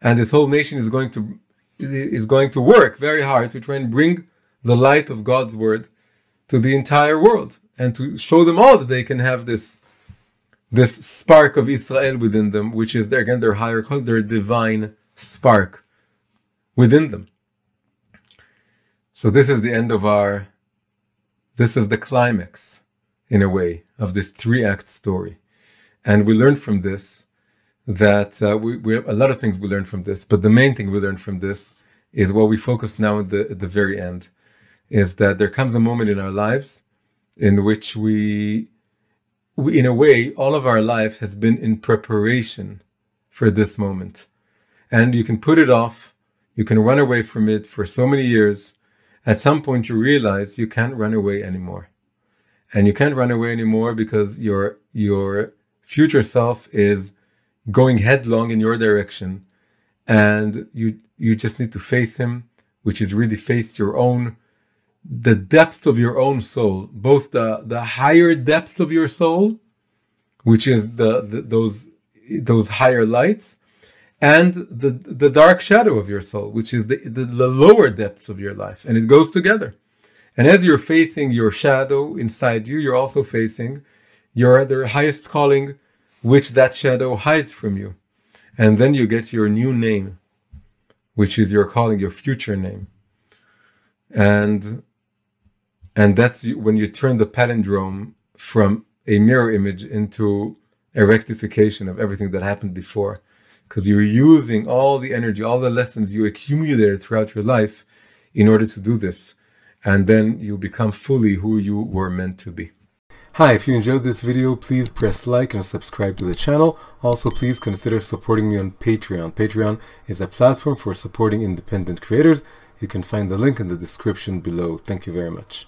And this whole nation is going to work very hard to try and bring the light of God's word to the entire world, and to show them all that they can have this spark of Israel within them, which is their divine spark within them. So this is the end of this is the climax, in a way, of this 3-act story. And we learn from this that we have a lot of things we learn from this, but the main thing we learn from this is what we focus now at the very end, is that there comes a moment in our lives in which we in a way, all of our life has been in preparation for this moment. And you can put it off, you can run away from it for so many years. At some point you realize you can't run away anymore. And you can't run away anymore because your future self is going headlong in your direction. And you just need to face him which is really face the depths of your own soul, both the higher depths of your soul, which is those higher lights, and the dark shadow of your soul, which is the lower depths of your life. And it goes together. And as you're facing your shadow inside you, you're also facing their highest calling, which that shadow hides from you. And then you get your new name, which is your calling, your future name. And that's when you turn the palindrome from a mirror image into a rectification of everything that happened before. Because you're using all the energy, all the lessons you accumulated throughout your life in order to do this. And then you become fully who you were meant to be. Hi, if you enjoyed this video, please press like and subscribe to the channel. Also, please consider supporting me on Patreon. Patreon is a platform for supporting independent creators. You can find the link in the description below. Thank you very much.